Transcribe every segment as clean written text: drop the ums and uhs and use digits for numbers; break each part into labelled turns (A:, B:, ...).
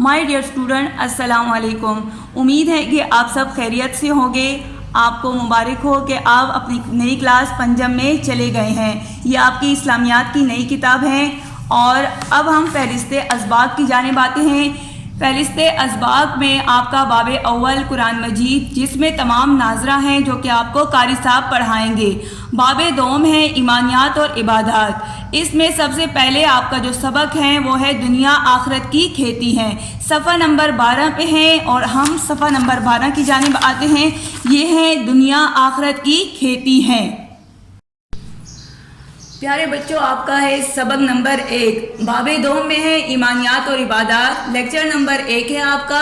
A: My dear student السلام علیکم. امید ہے کہ آپ سب خیریت سے ہوں گے. آپ کو مبارک ہو کہ آپ اپنی نئی کلاس پنجم میں چلے گئے ہیں. یہ آپ کی اسلامیات کی نئی کتاب ہے اور اب ہم فہرست اسباق کی جانب آتے ہیں. فہرست اسباق میں آپ کا باب اول قرآن مجید جس میں تمام ناظرہ ہیں جو کہ آپ کو قاری صاحب پڑھائیں گے. باب دوم ہے ایمانیات اور عبادات. اس میں سب سے پہلے آپ کا جو سبق ہے وہ ہے دنیا آخرت کی کھیتی ہے. صفحہ نمبر 12 پہ ہیں اور ہم صفحہ نمبر 12 کی جانب آتے ہیں. یہ ہے دنیا آخرت کی کھیتی ہے. پیارے بچوں آپ کا ہے سبق نمبر 1. باب دوم میں ہے ایمانیات اور عبادات. لیکچر نمبر 1 ہے آپ کا.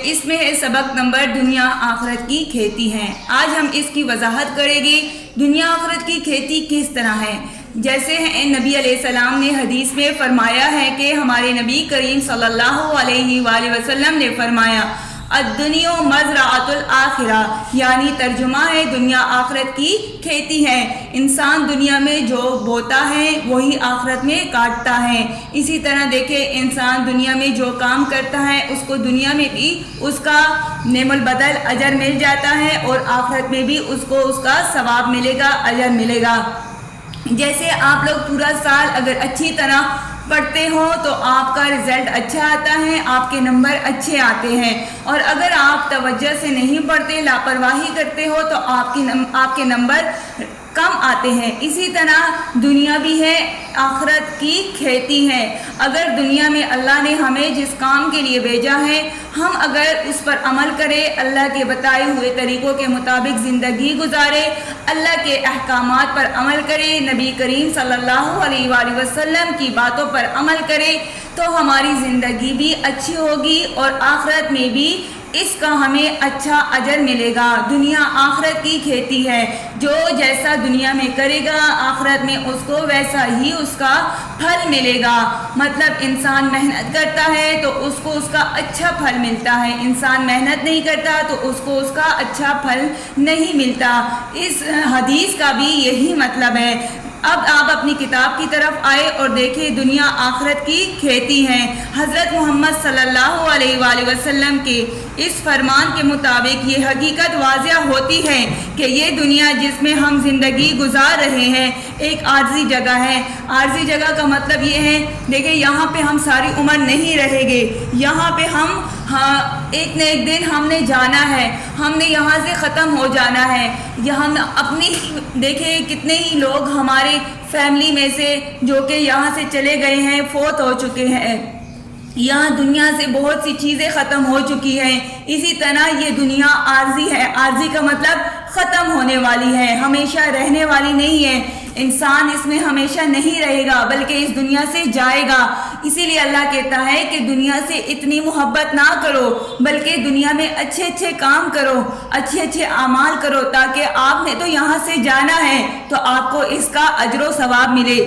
A: اس میں ہے سبق نمبر دنیا آخرت کی کھیتی ہے. آج ہم اس کی وضاحت کریں گے. دنیا آخرت کی کھیتی کس طرح ہے. جیسے نبی علیہ السلام نے حدیث میں فرمایا ہے کہ ہمارے نبی کریم صلی اللہ علیہ وآلہ وسلم نے فرمایا الدنیا مزرعۃ الآخرہ، یعنی ترجمہ ہے دنیا آخرت کی کھیتی ہے. انسان دنیا میں جو بوتا ہے وہی آخرت میں کاٹتا ہے. اسی طرح دیکھیں انسان دنیا میں جو کام کرتا ہے اس کو دنیا میں بھی اس کا نعم البدل اجر مل جاتا ہے اور آخرت میں بھی اس کو اس کا ثواب ملے گا، اجر ملے گا. جیسے آپ لوگ پورا سال اگر اچھی طرح پڑھتے ہو تو آپ کا رزلٹ اچھا آتا ہے، آپ کے نمبر اچھے آتے ہیں. اور اگر آپ توجہ سے نہیں پڑھتے، لاپرواہی کرتے ہو تو آپ کے نمبر کم آتے ہیں. اسی طرح دنیا بھی ہے آخرت کی کھیتی ہے. اگر دنیا میں اللہ نے ہمیں جس کام کے لیے بھیجا ہے ہم اگر اس پر عمل کریں، اللہ کے بتائے ہوئے طریقوں کے مطابق زندگی گزارے، اللہ کے احکامات پر عمل کرے، نبی کریم صلی اللہ علیہ وآلہ وسلم کی باتوں پر عمل کرے تو ہماری زندگی بھی اچھی ہوگی اور آخرت میں بھی اس کا ہمیں اچھا اجر ملے گا. دنیا آخرت کی کھیتی ہے. جو جیسا دنیا میں کرے گا آخرت میں اس کو ویسا ہی اس کا پھل ملے گا. مطلب انسان محنت کرتا ہے تو اس کو اس کا اچھا پھل ملتا ہے، انسان محنت نہیں کرتا تو اس کو اس کا اچھا پھل نہیں ملتا. اس حدیث کا بھی یہی مطلب ہے. اب آپ اپنی کتاب کی طرف آئے اور دیکھیں دنیا آخرت کی کھیتی ہے. حضرت محمد صلی اللہ علیہ وآلہ وسلم کے اس فرمان کے مطابق یہ حقیقت واضح ہوتی ہے کہ یہ دنیا جس میں ہم زندگی گزار رہے ہیں ایک عارضی جگہ ہے. عارضی جگہ کا مطلب یہ ہے دیکھیں یہاں پہ ہم ساری عمر نہیں رہیں گے. یہاں پہ ہم ایک نہ ایک دن ہم نے جانا ہے، ہم نے یہاں سے ختم ہو جانا ہے. یہاں اپنی دیکھیں کتنے ہی لوگ ہمارے فیملی میں سے جو کہ یہاں سے چلے گئے ہیں، فوت ہو چکے ہیں. یہاں دنیا سے بہت سی چیزیں ختم ہو چکی ہیں. اسی طرح یہ دنیا عارضی ہے. عارضی کا مطلب ختم ہونے والی ہے، ہمیشہ رہنے والی نہیں ہے. انسان اس میں ہمیشہ نہیں رہے گا بلکہ اس دنیا سے جائے گا. اسی لیے اللہ کہتا ہے کہ دنیا سے اتنی محبت نہ کرو بلکہ دنیا میں اچھے اچھے کام کرو، اچھے اچھے اعمال کرو تاکہ آپ نے تو یہاں سے جانا ہے تو آپ کو اس کا اجر و ثواب ملے.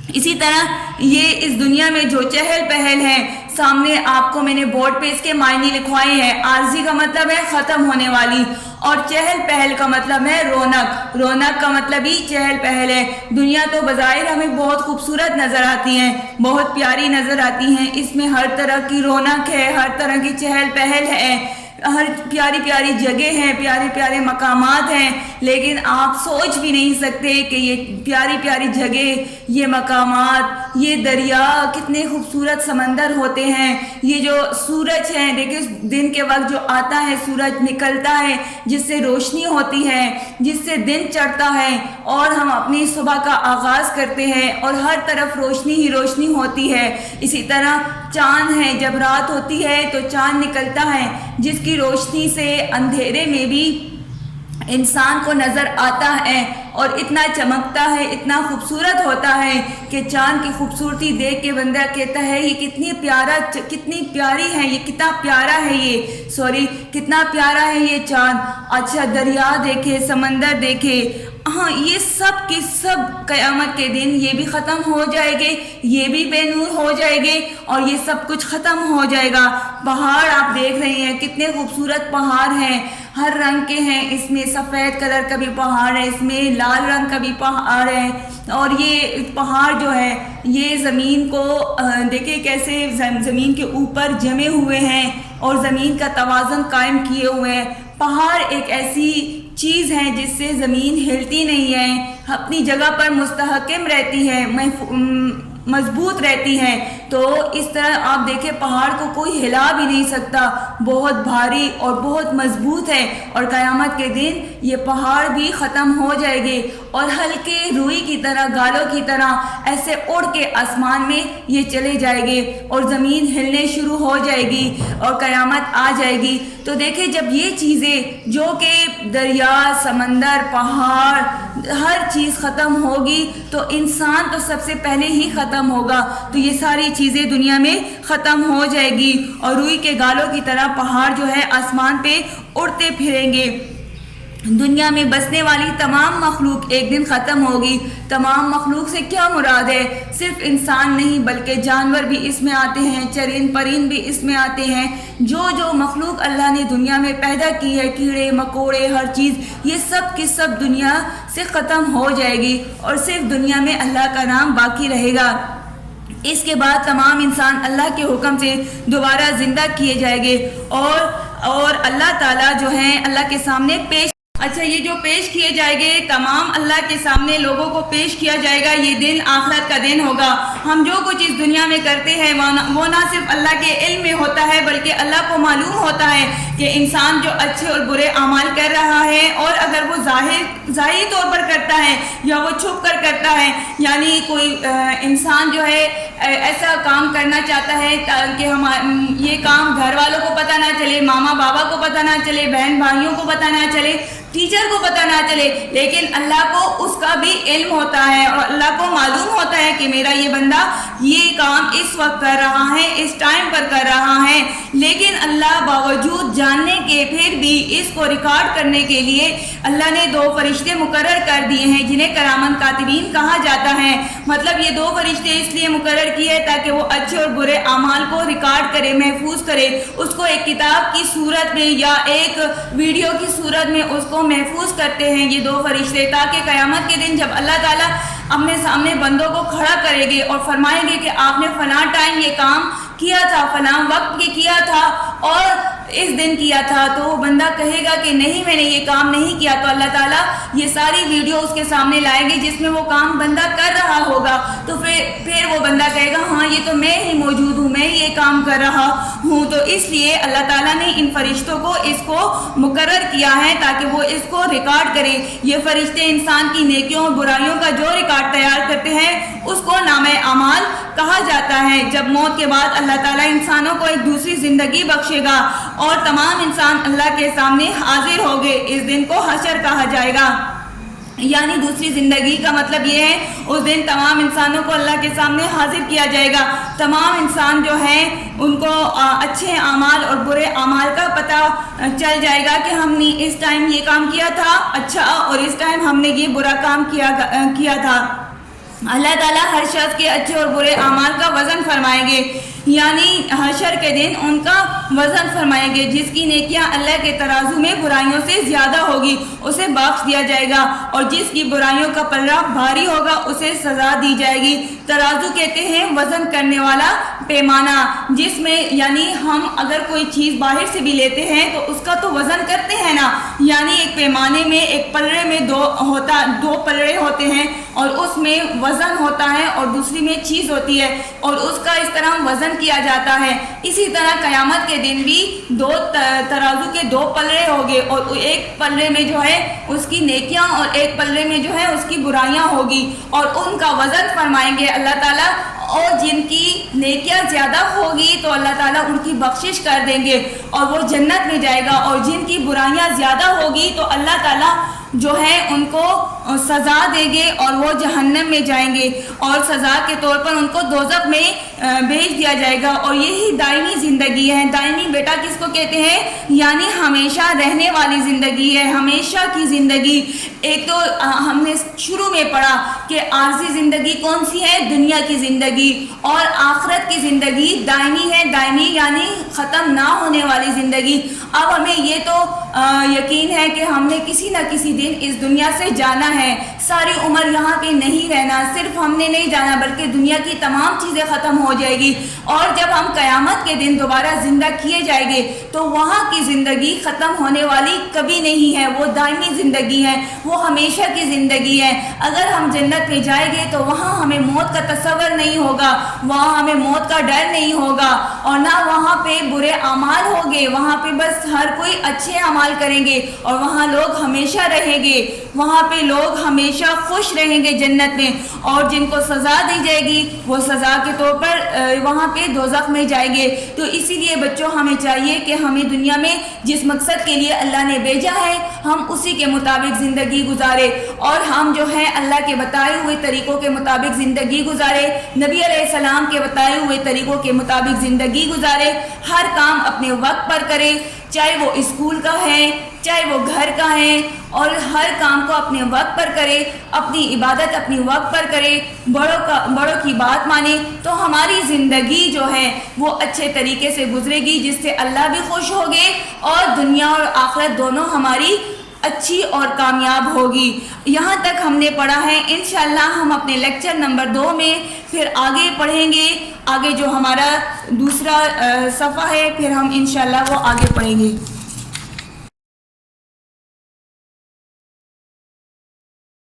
A: اسی طرح یہ اس دنیا میں جو چہل پہل ہے، سامنے آپ کو میں نے بورڈ پہ اس کے معنی لکھوائے ہیں. عارضی کا مطلب ہے ختم ہونے والی اور چہل پہل کا مطلب ہے رونق. رونق کا مطلب ہی چہل پہل ہے. دنیا تو بظاہر ہمیں بہت خوبصورت نظر آتی ہیں، بہت پیاری نظر آتی ہیں. اس میں ہر طرح کی رونق ہے، ہر طرح کی چہل پہل ہے، ہر پیاری پیاری جگہ ہیں، پیارے پیارے مقامات ہیں. لیکن آپ سوچ بھی نہیں سکتے کہ یہ پیاری پیاری جگہ، یہ مقامات، یہ دریا، کتنے خوبصورت سمندر ہوتے ہیں. یہ جو سورج ہے دیکھیں دن کے وقت جو آتا ہے سورج نکلتا ہے جس سے روشنی ہوتی ہے، جس سے دن چڑھتا ہے اور ہم اپنی صبح کا آغاز کرتے ہیں اور ہر طرف روشنی ہی روشنی ہوتی ہے. اسی طرح چاند ہے، جب رات ہوتی ہے تو چاند نکلتا ہے جس کی روشنی سے اندھیرے میں بھی انسان کو نظر آتا ہے اور اتنا چمکتا ہے، اتنا خوبصورت ہوتا ہے کہ چاند کی خوبصورتی دیکھ کے بندہ کہتا ہے یہ کتنی پیاری ہے، یہ کتنا پیارا ہے، کتنا پیارا ہے یہ چاند. اچھا دریا دیکھے، سمندر دیکھے. ہاں یہ سب کے سب قیامت کے دن یہ بھی ختم ہو جائے گے، یہ بھی بے نور ہو جائے گے اور یہ سب کچھ ختم ہو جائے گا. پہاڑ آپ دیکھ رہے ہیں کتنے خوبصورت پہاڑ ہیں. ہر رنگ کے ہیں، اس میں سفید کلر کا بھی پہاڑ ہے، اس میں لال رنگ کا بھی پہاڑ ہے، اور یہ پہاڑ جو ہے یہ زمین کو دیکھیں کیسے زمین کے اوپر جمے ہوئے ہیں اور زمین کا توازن قائم کیے ہوئے ہیں۔ پہاڑ ایک ایسی چیز ہے جس سے زمین ہلتی نہیں ہے، اپنی جگہ پر مستحکم رہتی ہے، مضبوط رہتی ہے۔ تو اس طرح آپ دیکھیں پہاڑ کو کوئی ہلا بھی نہیں سکتا، بہت بھاری اور بہت مضبوط ہے، اور قیامت کے دن یہ پہاڑ بھی ختم ہو جائے گے اور ہلکے روئی کی طرح، گالوں کی طرح ایسے اڑ کے آسمان میں یہ چلے جائے گے اور زمین ہلنے شروع ہو جائے گی اور قیامت آ جائے گی۔ تو دیکھیں جب یہ چیزیں جو کہ دریا، سمندر، پہاڑ، ہر چیز ختم ہوگی تو انسان تو سب سے پہلے ہی ختم ہوگا، تو یہ ساری چیزیں دنیا میں ختم ہو جائے گی اور روئی کے گالوں کی طرح پہاڑ جو ہے آسمان پہ اڑتے پھریں گے۔ دنیا میں بسنے والی تمام مخلوق ایک دن ختم ہوگی۔ تمام مخلوق سے کیا مراد ہے؟ صرف انسان نہیں بلکہ جانور بھی اس میں آتے ہیں، چرند پرند بھی اس میں آتے ہیں۔ جو مخلوق اللہ نے دنیا میں پیدا کی ہے، کیڑے مکوڑے ہر چیز، یہ سب کی سب دنیا سے ختم ہو جائے گی اور صرف دنیا میں اللہ کا نام باقی رہے گا۔ اس کے بعد تمام انسان اللہ کے حکم سے دوبارہ زندہ کیے جائیں گے اور اللہ تعالیٰ جو ہیں اللہ کے سامنے پیش، اچھا یہ جو پیش کیے جائیں گے تمام اللہ کے سامنے لوگوں کو پیش کیا جائے گا۔ یہ دن آخرت کا دن ہوگا۔ ہم جو کچھ اس دنیا میں کرتے ہیں وہ نہ صرف اللہ کے علم میں ہوتا ہے بلکہ اللہ کو معلوم ہوتا ہے کہ انسان جو اچھے اور برے اعمال کر رہا ہے، اور اگر وہ ظاہری طور پر کرتا ہے یا وہ چھپ کر کرتا ہے، یعنی کوئی انسان جو ہے ایسا کام کرنا چاہتا ہے کہ یہ کام گھر والوں کو پتہ نہ چلے، ماما بابا کو پتہ نہ چلے، بہن بھائیوں کو پتہ نہ چلے، ٹیچر کو پتہ نہ چلے، لیکن اللہ کو اس کا بھی علم ہوتا ہے اور اللہ کو معلوم ہوتا ہے کہ میرا یہ بندہ یہ کام اس وقت کر رہا ہے، اس ٹائم پر کر رہا ہے، لیکن اللہ باوجود جاننے کے پھر بھی اس کو ریکارڈ کرنے کے لیے اللہ نے 2 فرشتے مقرر کر دیے ہیں جنہیں کرامن کاتبین کہا جاتا ہے۔ مطلب یہ 2 فرشتے اس لیے مقرر کیے تاکہ وہ اچھے اور برے اعمال کو ریکارڈ کرے، محفوظ کرے، اس کو ایک کتاب کی صورت میں یا ایک ویڈیو کی صورت میں اس کو محفوظ کرتے ہیں یہ 2 فرشتے، تاکہ قیامت کے دن جب اللہ تعالیٰ اپنے سامنے بندوں کو کھڑا کرے گے اور فرمائیں گے کہ آپ نے فلاں ٹائم یہ کام کیا تھا، فلاں وقت یہ کیا تھا اور اس دن کیا تھا، تو وہ بندہ کہے گا کہ نہیں میں نے یہ کام نہیں کیا، تو اللہ تعالیٰ یہ ساری ویڈیو اس کے سامنے لائیں گے جس میں وہ کام بندہ کر رہا ہوگا، تو پھر وہ بندہ کہے گا ہاں یہ تو میں ہی موجود ہوں، میں یہ کام کر رہا ہوں۔ تو اس لیے اللہ تعالیٰ نے ان فرشتوں کو اس کو مقرر کیا ہے تاکہ وہ اس کو ریکارڈ کرے۔ یہ فرشتے انسان کی نیکیوں اور برائیوں کا جو ریکارڈ تیار کرتے ہیں اس کو نامہ اعمال کہا جاتا ہے۔ جب موت کے بعد اللہ تعالیٰ انسانوں کو ایک دوسری زندگی بخشے گا اور تمام انسان اللہ کے سامنے حاضر ہوں گے، اس دن کو حشر کہا جائے گا، یعنی دوسری زندگی کا مطلب یہ ہے اس دن تمام انسانوں کو اللہ کے سامنے حاضر کیا جائے گا۔ تمام انسان جو ہیں ان کو اچھے اعمال اور برے اعمال کا پتہ چل جائے گا کہ ہم نے اس ٹائم یہ کام کیا تھا اچھا اور اس ٹائم ہم نے یہ برا کام کیا تھا۔ اللہ تعالیٰ ہر شخص کے اچھے اور برے اعمال کا وزن فرمائیں گے، یعنی حشر کے دن ان کا وزن فرمائیں گے۔ جس کی نیکیاں اللہ کے ترازو میں برائیوں سے زیادہ ہوگی اسے بخش دیا جائے گا، اور جس کی برائیوں کا پلڑا بھاری ہوگا اسے سزا دی جائے گی۔ ترازو کہتے ہیں وزن کرنے والا پیمانہ، جس میں یعنی ہم اگر کوئی چیز باہر سے بھی لیتے ہیں تو اس کا تو وزن کرتے ہیں نا، یعنی ایک پیمانے میں ایک پلڑے میں 2 پلڑے ہوتے ہیں اور اس میں وزن ہوتا ہے اور دوسری میں چیز ہوتی ہے اور اس کا اس طرح وزن کیا جاتا ہے۔ اسی طرح قیامت کے دن بھی 2 ترازو کے 2 پلڑے ہوں گے، اور ایک پلڑے میں جو ہے اس کی نیکیاں اور ایک پلڑے میں جو ہے اس کی برائیاں ہوگی، اور ان کا وزن فرمائیں گے اللہ تعالیٰ، اور جن کی نیکیاں زیادہ ہوگی تو اللہ تعالیٰ ان کی بخشش کر دیں گے اور وہ جنت میں جائے گا، اور جن کی برائیاں زیادہ ہوگی تو اللہ تعالیٰ جو ہے ان کو سزا دیں گے اور وہ جہنم میں جائیں گے اور سزا کے طور پر ان کو دوزخ میں بھیج دیا جائے گا. اور یہی دائمی زندگی ہے. دائمی بیٹا کس کو کہتے ہیں؟ یعنی ہمیشہ رہنے والی زندگی ہے, ہمیشہ کی زندگی. ایک تو ہم نے شروع میں پڑھا کہ عارضی زندگی کون سی ہے؟ دنیا کی زندگی. اور آخرت کی زندگی دائمی ہے. دائمی یعنی ختم نہ ہونے والی زندگی. اب ہمیں یہ تو یقین ہے کہ ہم نے کسی نہ کسی دن اس دنیا سے جانا ہے. ساری عمر یہاں پہ نہیں رہنا. صرف ہم نے نہیں جانا بلکہ دنیا کی تمام چیزیں ختم ہو جائے گی. اور جب ہم قیامت کے دن دوبارہ زندہ کیے جائیں گے تو وہاں کی زندگی ختم ہونے والی کبھی نہیں ہے. وہ دائمی زندگی ہے, وہ ہمیشہ کی زندگی ہے. اگر ہم جنت میں جائیں گے تو وہاں ہمیں موت کا تصور نہیں ہوگا, وہاں ہمیں موت کا ڈر نہیں ہوگا, اور نہ وہاں پہ برے اعمال ہوں گے. وہاں پہ بس ہر کوئی اچھے اعمال کریں گے اور وہاں لوگ ہمیشہ رہیں گے. وہاں پہ لوگ ہمیشہ خوش رہیں گے جنت میں. اور جن کو سزا دی جائے گی وہ سزا کے طور پر وہاں پہ دوزخ میں جائیں گے. تو اسی لیے بچوں ہمیں چاہیے کہ ہمیں دنیا میں جس مقصد کے لیے اللہ نے بھیجا ہے ہم اسی کے مطابق زندگی گزارے, اور ہم جو ہے اللہ کے بتائے ہوئے طریقوں کے مطابق زندگی گزارے, نبی علیہ السلام کے بتائے ہوئے طریقوں کے مطابق زندگی گزارے. ہر کام اپنے وقت پر کرے, چاہے وہ اسکول کا ہے چاہے وہ گھر کا ہے, اور ہر کام کو اپنے وقت پر کرے. اپنی عبادت اپنی وقت پر کرے, بڑوں کی بات مانے, تو ہماری زندگی جو ہے وہ اچھے طریقے سے گزرے گی, جس سے اللہ بھی خوش ہوگے اور دنیا اور آخرت دونوں ہماری اچھی اور کامیاب ہوگی. یہاں تک ہم نے پڑھا ہے. انشاءاللہ ہم اپنے لیکچر نمبر 2 میں پھر آگے پڑھیں گے. آگے جو ہمارا دوسرا صفحہ ہے پھر ہم انشاءاللہ وہ آگے پڑھیں گے.